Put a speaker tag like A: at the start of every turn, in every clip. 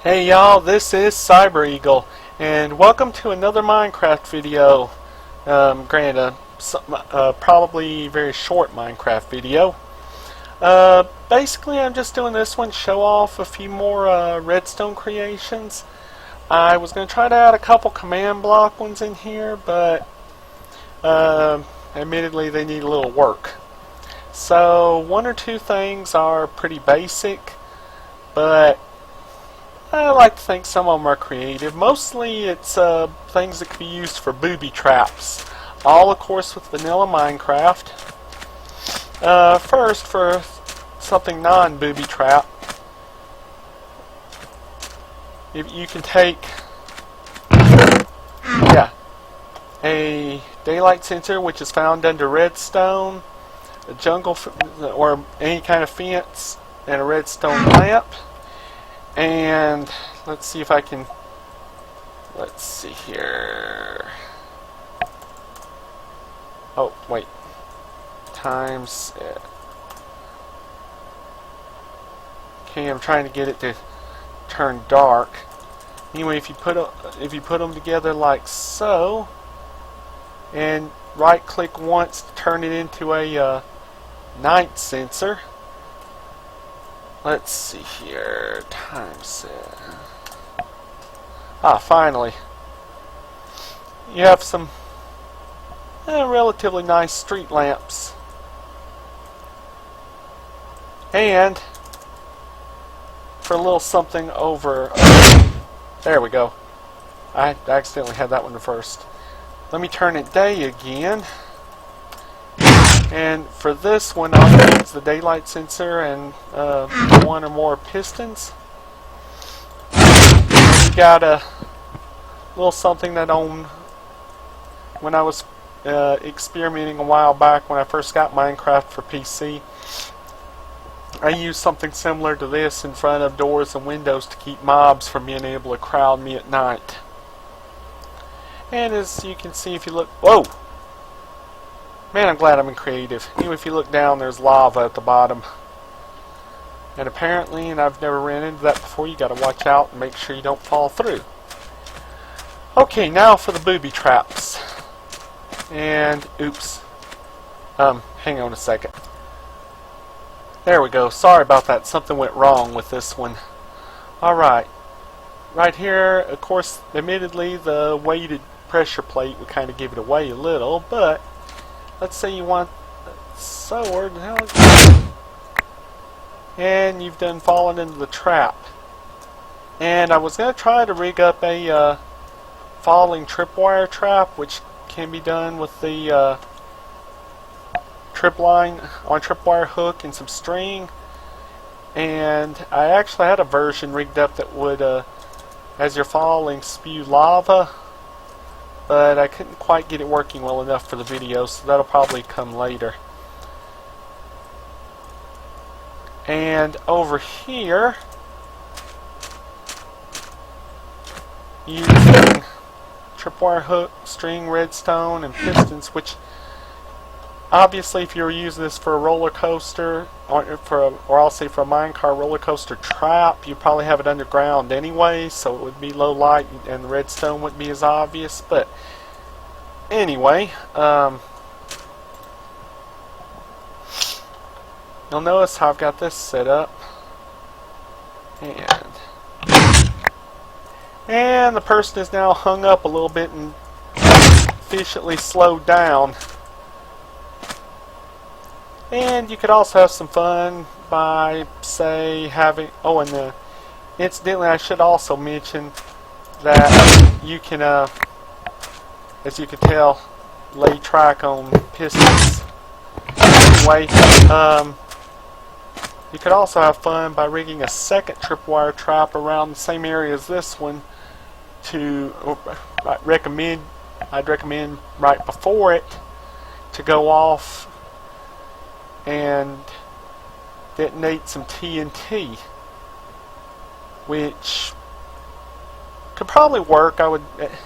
A: Hey y'all, this is Cyber Eagle, and welcome to another Minecraft video. Granted, probably very short Minecraft video. Basically, I'm just doing this one to show off a few more Redstone Creations. I was going to try to add a couple command block ones in here, but admittedly they need a little work. So one or two things are pretty basic, but I like to think some of them are creative. Mostly it's things that can be used for booby traps. All, of course, with vanilla Minecraft. First, for something non-booby trap, if you can take a daylight sensor, which is found under redstone, a jungle or any kind of fence, and a redstone lamp. And let's see if I can, let's see here. Oh, wait. Times it. Okay, I'm trying to get it to turn dark. Anyway, if you put them together like so, and right click once to turn it into a night sensor. Let's see here, time set. Finally. You have some relatively nice street lamps. And for a little something over... there we go. I accidentally had that one first. Let me turn it day again. And for this one, I'll use the daylight sensor and one or more pistons. We got a little something that when I was experimenting a while back when I first got Minecraft for PC. I used something similar to this in front of doors and windows to keep mobs from being able to crowd me at night. And as you can see, if you look... Whoa! Man, I'm glad I'm in creative. Anyway, if you look down, there's lava at the bottom. And apparently, and I've never ran into that before, you gotta watch out and make sure you don't fall through. Okay, now for the booby traps. And, oops. Hang on a second. There we go. Sorry about that. Something went wrong with this one. Alright. Right here, of course, admittedly, the weighted pressure plate would kind of give it away a little, but let's say you want a sword, and you've done fallen into the trap. And I was going to try to rig up a falling tripwire trap, which can be done with the trip line on tripwire hook and some string. And I actually had a version rigged up that would, as you're falling, spew lava. But I couldn't quite get it working well enough for the video, so that'll probably come later. And over here, using tripwire hook, string, redstone, and pistons, which obviously if you were using this for a roller coaster, or I'll say for a minecart roller coaster trap, you'd probably have it underground anyway, so it would be low light and the redstone wouldn't be as obvious. But anyway, you'll notice how I've got this set up, and the person is now hung up a little bit and efficiently slowed down. And you could also have some fun by, say, having... Oh, and incidentally, I should also mention that you can, as you can tell, lay track on pistons. Anyway, you could also have fun by rigging a second tripwire trap around the same area as this one. I'd recommend right before it to go off and detonate some TNT, which could probably work, I would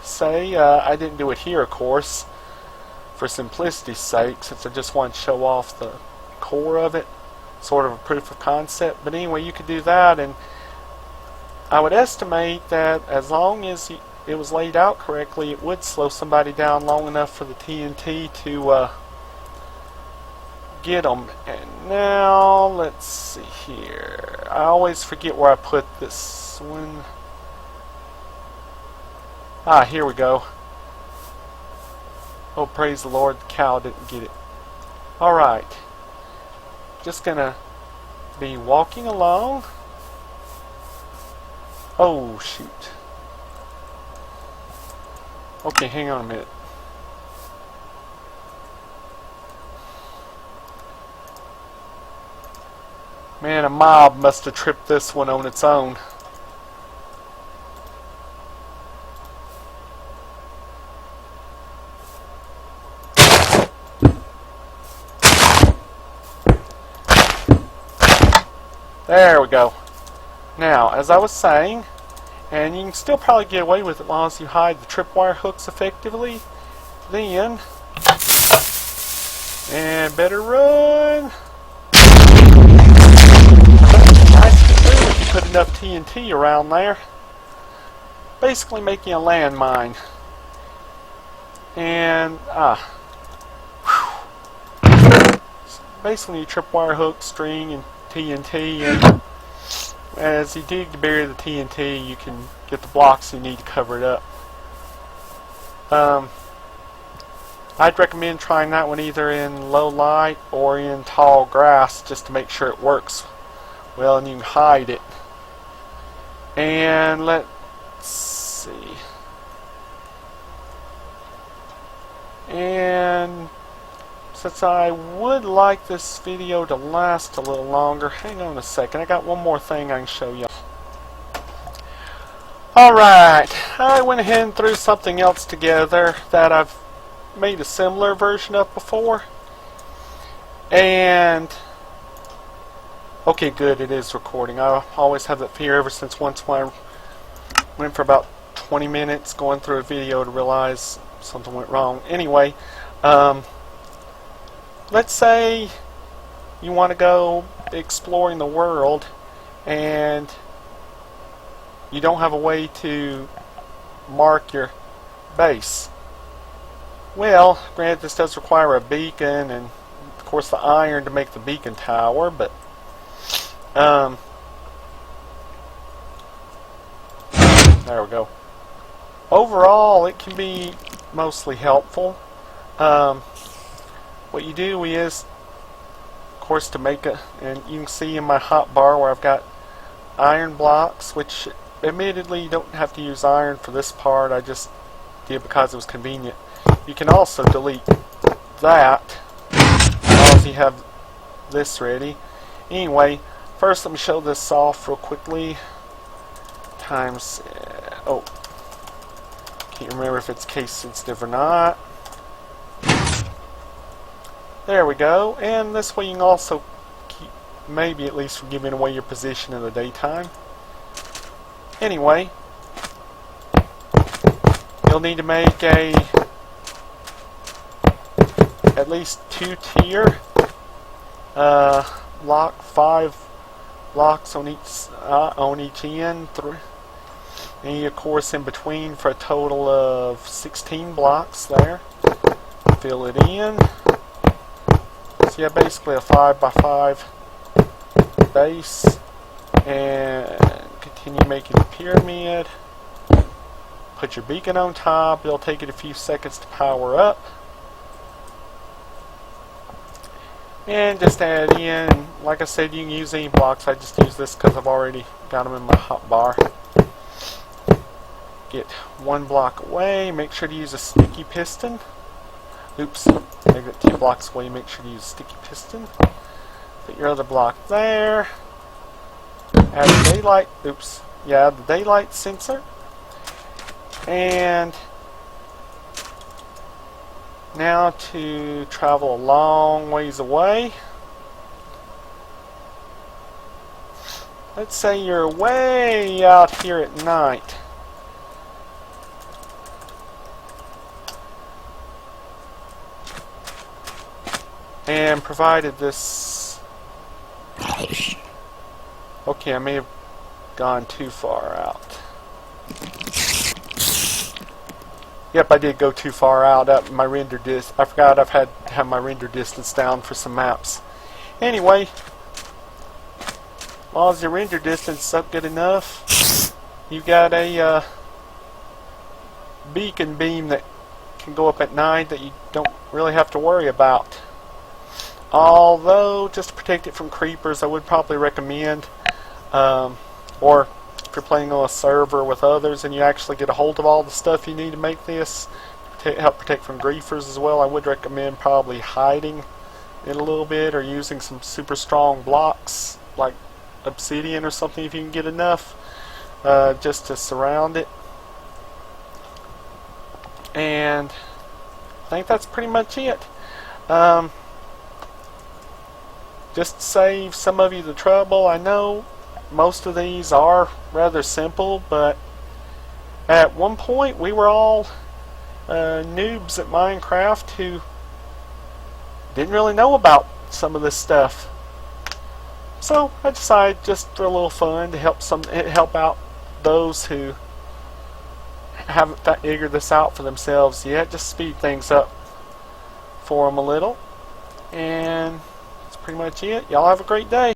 A: say. I didn't do it here, of course, for simplicity's sake, since I just wanted to show off the core of it, sort of a proof of concept. But anyway, you could do that, and I would estimate that as long as it was laid out correctly, it would slow somebody down long enough for the TNT to get them. And now, let's see here. I always forget where I put this one. Ah, here we go. Oh, praise the Lord, the cow didn't get it. Alright. Just gonna be walking along. Oh, shoot. Okay, hang on a minute. Man, a mob must have tripped this one on its own. There we go. Now, as I was saying, and you can still probably get away with it as long as you hide the tripwire hooks effectively, then, and better run. Nice to do if you put enough TNT around there. Basically making a landmine. And, basically you tripwire hook, string, and TNT, and as you dig to bury the TNT, you can get the blocks you need to cover it up. I'd recommend trying that one either in low light or in tall grass just to make sure it works well, and you can hide it. And let's see. And since I would like this video to last a little longer, hang on a second, I got one more thing I can show you. Alright, I went ahead and threw something else together that I've made a similar version of before. And, okay, good, it is recording. I always have that fear ever since once when I went for about 20 minutes going through a video to realize something went wrong. Anyway, let's say you want to go exploring the world and you don't have a way to mark your base. Well, granted, this does require a beacon and of course the iron to make the beacon tower, but there we go. Overall, it can be mostly helpful. What you do is, of course, to make it, and you can see in my hotbar where I've got iron blocks, which admittedly you don't have to use iron for this part. I just did because it was convenient. You can also delete that as you have this ready. Anyway, first let me show this off real quickly. Times, oh, can't remember if it's case sensitive or not. There we go, and this way you can also keep, maybe at least, from giving away your position in the daytime. Anyway, you'll need to make at least 2-tier lock, 5 blocks on each end, and of course in between for a total of 16 blocks there. Fill it in. So yeah, basically a 5x5 base, and continue making a pyramid. Put your beacon on top. It'll take it a few seconds to power up. And just add in, like I said, you can use any blocks. I just use this because I've already got them in my hotbar. Get one block away. Make sure to use a sticky piston. Oops, make it 2 blocks away. Make sure to use a sticky piston. Put your other block there. Add the daylight. Oops, yeah, the daylight sensor. And now to travel a long ways away. Let's say you're way out here at night. And provided this... Okay, I may have gone too far out. Yep, I did go too far out at my render I forgot I've had to have my render distance down for some maps. Anyway, as long as your render distance is up good enough, you got a beacon beam that can go up at night that you don't really have to worry about. Although, just to protect it from creepers, I would probably recommend, or if you're playing on a server with others and you actually get a hold of all the stuff you need to make this, to help protect from griefers as well, I would recommend probably hiding it a little bit or using some super strong blocks like obsidian or something if you can get enough, just to surround it. And I think that's pretty much it. Just to save some of you the trouble, I know most of these are rather simple, but at one point we were all noobs at Minecraft who didn't really know about some of this stuff. So I decided, just for a little fun, to help out those who haven't figured this out for themselves yet. Just speed things up for them a little. And that's pretty much it. Y'all have a great day.